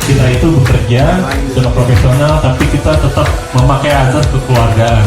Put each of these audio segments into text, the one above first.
kita itu bekerja dengan profesional, tapi kita tetap memakai azas kekeluargaan.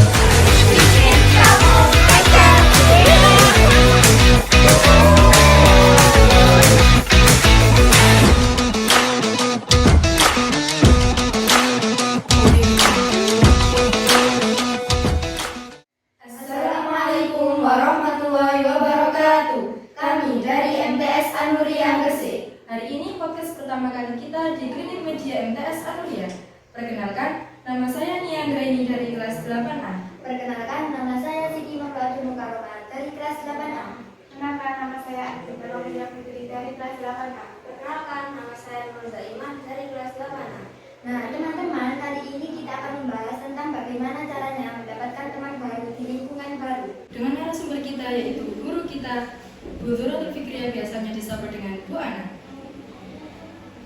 Assalamualaikum warahmatullahi wabarakatuh. Kami dari MTS Anuria Gresik. Hari ini podcast pertama kali kita di Klinik Media MTS Anuria. Perkenalkan, nama saya Nia Anggraini dari kelas 8A. Perkenalkan, nama saya Siti Maulatu Mukarromah dari kelas 8A. Kenalkan, nama saya Adi Perwira Putri dari kelas 8A. Perkenalkan, nama saya Nur Zaimah dari kelas 8A. Nah, teman-teman, kali ini kita akan membahas tentang bagaimana caranya mendapatkan teman baru di lingkungan baru. Dengan narasumber kita yaitu guru kita, Bu Zuratul Fikriah, biasanya disapa dengan Bu Ana.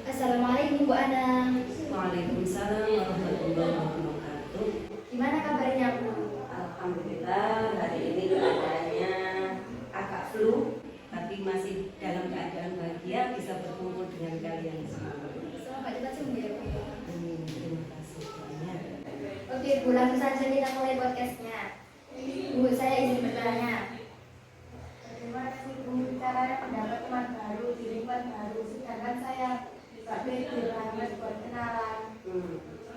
Assalamualaikum Bu Ana. Waalaikumsalam warahmatullahi wabarakatuh. Gimana kabarnya Bu? Alhamdulillah, hari ini keadaannya agak flu, tapi masih dalam keadaan bahagia bisa berkumpul dengan kalian semua. Semoga cepat sembuh ya Bu. Terima kasih banyak. Oke Bu, langsung saja kita mulai podcastnya. Bu, saya izin bertanya. Bagaimana sih Bu caranya mendapat teman baru di lingkungan baru? Sedangkan saya tidak pede banget buat kenalan.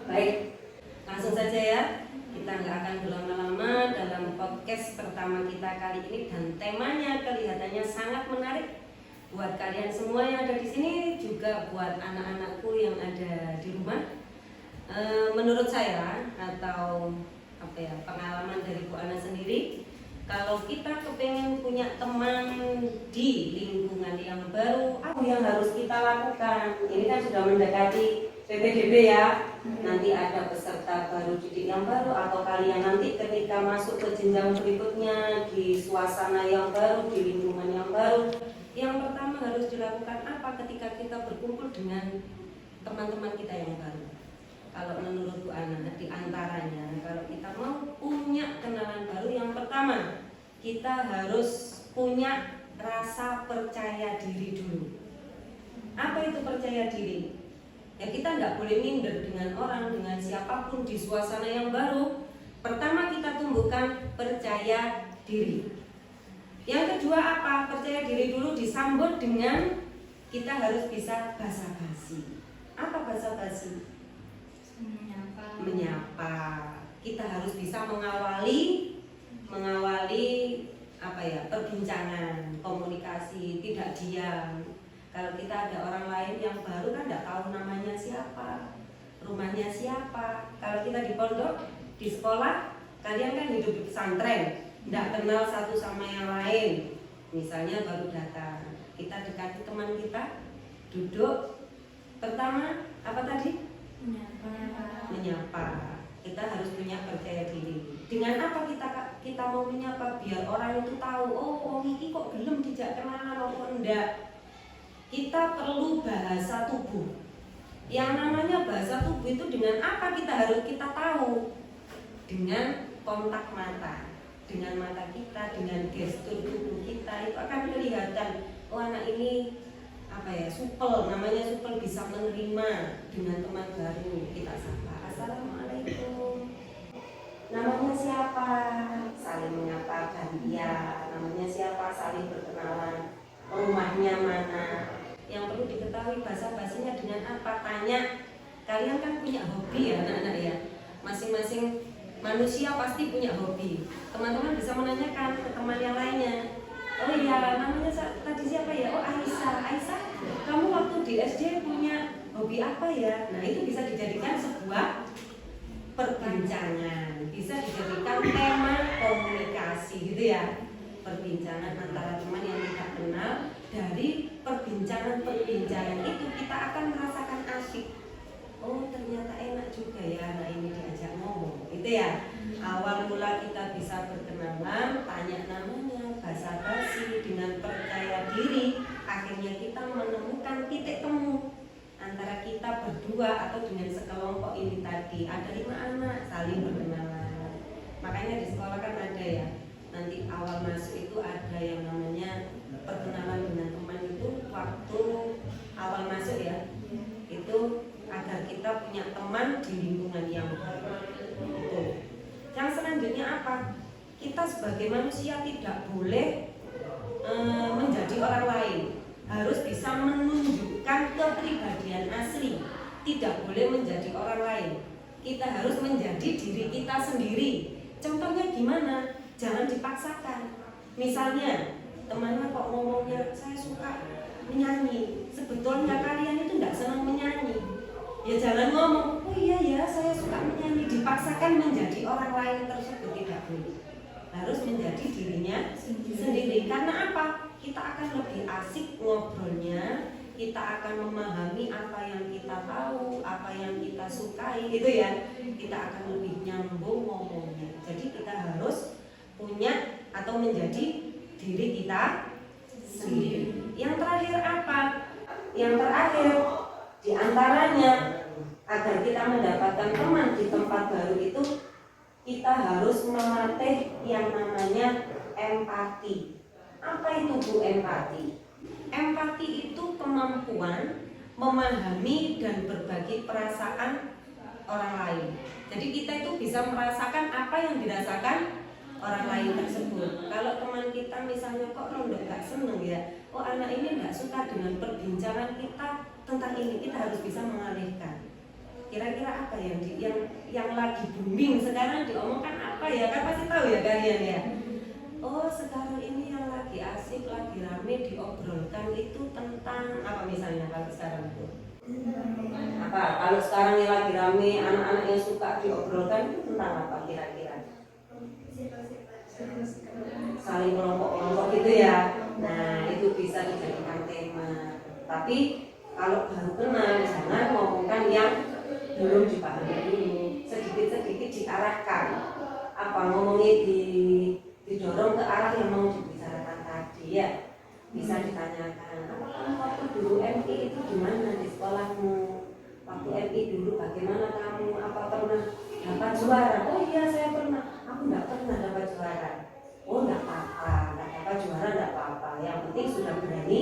Baik, langsung saja ya. Kita nggak akan berlama-lama dalam podcast pertama kita kali ini, dan temanya kelihatannya sangat menarik buat kalian semua yang ada di sini, juga buat anak-anakku yang ada di rumah. Menurut saya atau pengalaman dari Bu Ana sendiri, kalau kita kepengen punya teman di lingkungan yang baru, apa yang harus kita lakukan? Ini kan sudah mendekati PPDB ya. Nanti ada peserta baru didik yang baru, atau kalian nanti ketika masuk ke jenjang berikutnya di suasana yang baru, di lingkungan yang baru. Yang pertama harus dilakukan apa ketika kita berkumpul dengan teman-teman kita yang baru? Kalau menurut Bu Ana, di antaranya kalau kita mau punya kenalan baru, yang pertama kita harus punya rasa percaya diri dulu. Apa itu percaya diri? Ya, kita nggak boleh minder dengan orang, dengan siapapun di suasana yang baru. Pertama kita tumbuhkan percaya diri. Yang kedua apa? Percaya diri dulu disambut dengan kita harus bisa basa-basi. Apa basa-basi? Menyapa. Kita harus bisa mengawali perbincangan, komunikasi, tidak diam. Kalau kita ada orang lain yang baru kan tidak tahu namanya siapa, rumahnya siapa. Kalau kita di pondok, di sekolah, kalian kan hidup di pesantren, tidak kenal satu sama yang lain. Misalnya baru datang, kita dekati teman kita, duduk. Pertama apa tadi? Menyapa. Kita harus punya percaya diri. Dengan apa kita mau menyapa? Biar orang itu tahu, oh ini kok belum dijak kenalan maupun enggak. Kita perlu bahasa tubuh. Yang namanya bahasa tubuh itu dengan apa kita tahu? Dengan kontak mata. Dengan mata kita, dengan gestur tubuh kita, itu akan kelihatan, oh anak ini supel, namanya supel, bisa menerima dengan teman baru. Kita sapa, assalamualaikum, namanya siapa, saling menyapa gantian. Namanya siapa, saling berkenalan, rumahnya mana. Yang perlu diketahui basa-basinya dengan apa, tanya. Kalian kan punya hobi ya anak-anak ya, masing-masing manusia pasti punya hobi. Teman-teman bisa menanyakan ke teman yang lainnya, oh iya namanya tadi siapa ya, oh Aisyah, kamu waktu di SD punya hobi apa ya? Nah itu bisa dijadikan sebuah perbincangan, bisa dijadikan tema komunikasi gitu ya. Perbincangan antara teman yang tidak kenal. Dari perbincangan itu kita akan merasakan asyik. Oh ternyata enak juga ya anak ini diajak ngomong, itu ya. Awal mula kita bisa berkenalan, tanya namanya, basa-basi, dengan percaya diri. Akhirnya kita menemukan titik temu antara kita berdua atau dengan sekelompok ini tadi. Ada 5 anak saling berkenalan. Makanya di sekolah kan ada ya, nanti awal masuk itu ada yang namanya perkenalan dengan teman. Itu waktu awal masuk ya, itu punya teman di lingkungan yang baik. Itu. Yang selanjutnya apa? Kita sebagai manusia tidak boleh menjadi orang lain. Harus bisa menunjukkan kepribadian asli. Tidak boleh menjadi orang lain. Kita harus menjadi diri kita sendiri. Contohnya gimana? Jangan dipaksakan. Misalnya, temannya kok ngomongnya, saya suka menyanyi. Sebetulnya kalian itu tidak senang menyanyi. Ya jangan ngomong, oh iya ya saya suka menyanyi. Dipaksakan menjadi orang lain tersebut tidak boleh. Harus menjadi dirinya sendiri. Karena apa? Kita akan lebih asik ngobrolnya. Kita akan memahami apa yang kita tahu, apa yang kita sukai, gitu ya. Kita akan lebih nyambung ngomongnya. Jadi kita harus punya atau menjadi diri kita sendiri. Yang terakhir apa? Yang terakhir diantaranya agar kita mendapatkan teman di tempat baru itu kita harus melatih yang namanya empati. Apa itu Bu empati? Empati itu kemampuan memahami dan berbagi perasaan orang lain. Jadi kita itu bisa merasakan apa yang dirasakan orang lain tersebut. Kalau teman kita misalnya kok rondo gak seneng ya, oh anak ini gak suka dengan perbincangan kita tentang ini, kita harus bisa mengalihkan. Kira-kira apa yang lagi booming sekarang diomongkan apa ya? Kan pasti tahu ya kalian ya. Oh sekarang ini yang lagi asik, lagi rame diobrolkan itu tentang apa misalnya kalau sekarang itu? Apa? Kalau sekarang yang lagi rame anak-anak yang suka diobrolkan itu tentang apa kira-kira? Saling kelompok-kelompok gitu ya. Nah itu bisa dijadikan tema. Tapi kalau baru kenal jangan ngomongkan yang belum dipahami dulu. Sedikit-sedikit diarahkan. Apa ngomongnya didorong ke arah yang mau dibicarakan tadi ya. Bisa ditanyakan, kamu waktu dulu MI itu gimana di sekolahmu? Waktu MI dulu bagaimana kamu? Apa pernah dapat juara? Oh iya saya pernah. Aku nggak pernah dapat juara. Oh nggak apa-apa, nggak dapat juara nggak apa-apa. Yang penting sudah berani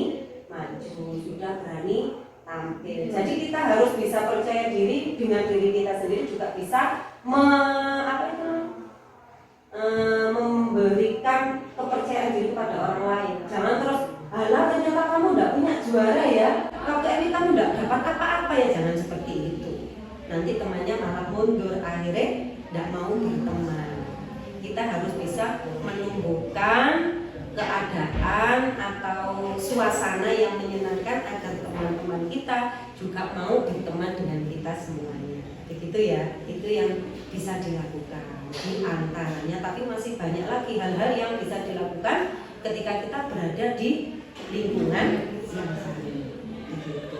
maju, sudah berani tampil. Jadi kita harus bisa percaya diri dengan diri kita sendiri juga bisa memberikan kepercayaan diri pada orang lain. Jangan terus, alah ternyata kamu nggak punya juara ya. Waktu ini kamu nggak dapat apa-apa ya. Jangan seperti itu. Nanti temannya malah mundur, akhirnya nggak mau berteman. Kita harus bisa menumbuhkan keadaan atau suasana yang menyenangkan agar teman-teman kita juga mau berteman dengan kita semuanya. Begitu ya, itu yang bisa dilakukan di antaranya. Tapi masih banyak lagi hal-hal yang bisa dilakukan ketika kita berada di lingkungan yang sama. Begitu.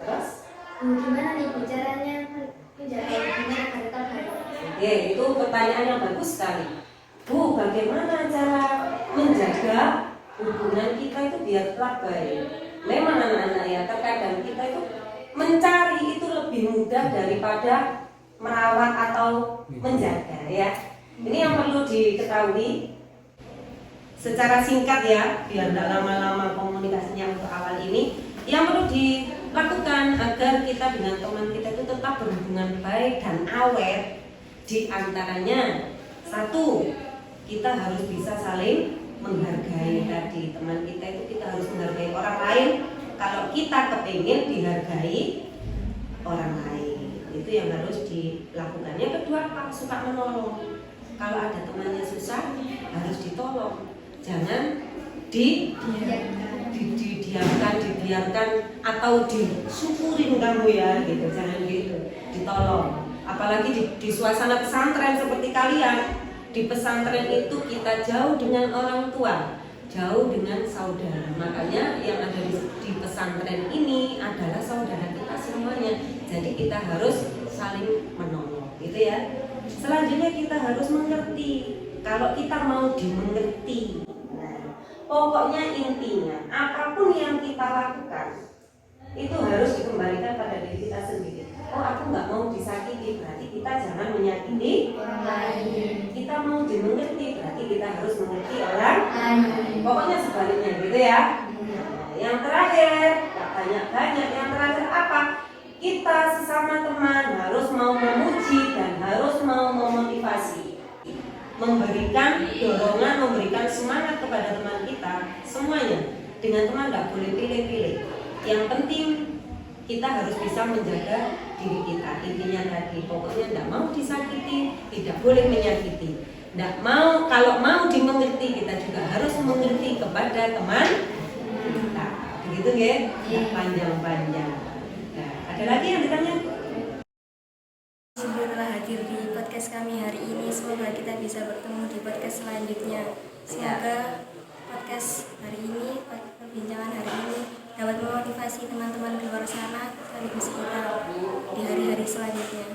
Terus? Gimana nih caranya menjaga hubungan agar tetap baik? Oke, itu pertanyaan yang bagus sekali. Bu, bagaimana cara menjaga hubungan kita itu biar tetap baik? Memang anak-anak ya, terkadang kita itu mencari itu lebih mudah daripada merawat atau menjaga ya. Ini yang perlu diketahui secara singkat ya, biar tidak lama-lama komunikasinya untuk awal ini. Yang perlu dilakukan agar kita dengan teman kita itu tetap berhubungan baik dan awet. Di antaranya, satu, kita harus bisa saling menghargai tadi. Teman kita itu kita harus menghargai orang lain. Kalau kita kepingin dihargai orang lain, itu yang harus dilakukan. Yang kedua, apa? Suka menolong. Kalau ada temannya susah, harus ditolong. Jangan didiamkan, dibiarkan atau disyukurin kamu ya, gitu. Jangan gitu. Ditolong. Apalagi di suasana pesantren seperti kalian. Di pesantren itu kita jauh dengan orang tua, jauh dengan saudara. Makanya yang ada di pesantren ini adalah saudara kita semuanya. Jadi kita harus saling menolong, gitu ya. Selanjutnya kita harus mengerti. Kalau kita mau dimengerti, nah, pokoknya intinya apapun yang kita lakukan itu harus dikembalikan pada diri kita sendiri. Oh aku nggak mau disakiti, berarti kita jangan menyakiti Orang lain. Kita mau dimengerti, berarti kita harus mengerti orang lain. Pokoknya sebaliknya gitu ya. Nah, yang terakhir, gak banyak-banyak. Yang terakhir apa? kita sesama teman harus mau memuji dan harus mau memotivasi, memberikan dorongan, memberikan semangat kepada teman kita semuanya. Dengan teman nggak boleh pilih-pilih. Yang penting kita harus bisa menjaga diri kita. Intinya tadi, pokoknya tidak mau disakiti, tidak boleh menyakiti. Tidak mau, kalau mau dimengerti, kita juga harus mengerti kepada teman kita. Begitu ya? Tidak panjang-panjang. Nah, ada lagi yang ditanya? Sebelum telah hadir di podcast kami hari ini, semoga kita bisa bertemu di podcast selanjutnya. Semoga podcast hari ini, perbincangan hari ini dapat memotivasi teman-teman di luar sana sekaligus kita di hari-hari selanjutnya.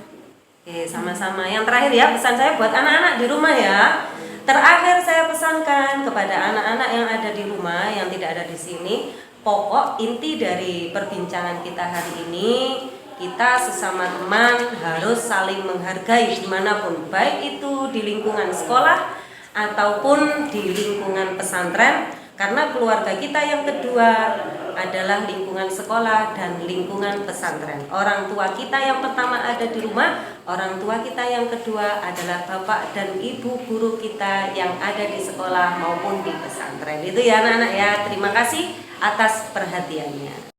Oke, sama-sama. Yang terakhir ya, pesan saya buat anak-anak di rumah ya. Terakhir saya pesankan kepada anak-anak yang ada di rumah, yang tidak ada di sini, pokok inti dari perbincangan kita hari ini, kita sesama teman harus saling menghargai dimanapun, baik itu di lingkungan sekolah ataupun di lingkungan pesantren, karena keluarga kita yang kedua adalah lingkungan sekolah dan lingkungan pesantren. Orang tua kita yang pertama ada di rumah, orang tua kita yang kedua adalah bapak dan ibu guru kita yang ada di sekolah maupun di pesantren. Itu ya anak-anak ya. Terima kasih atas perhatiannya.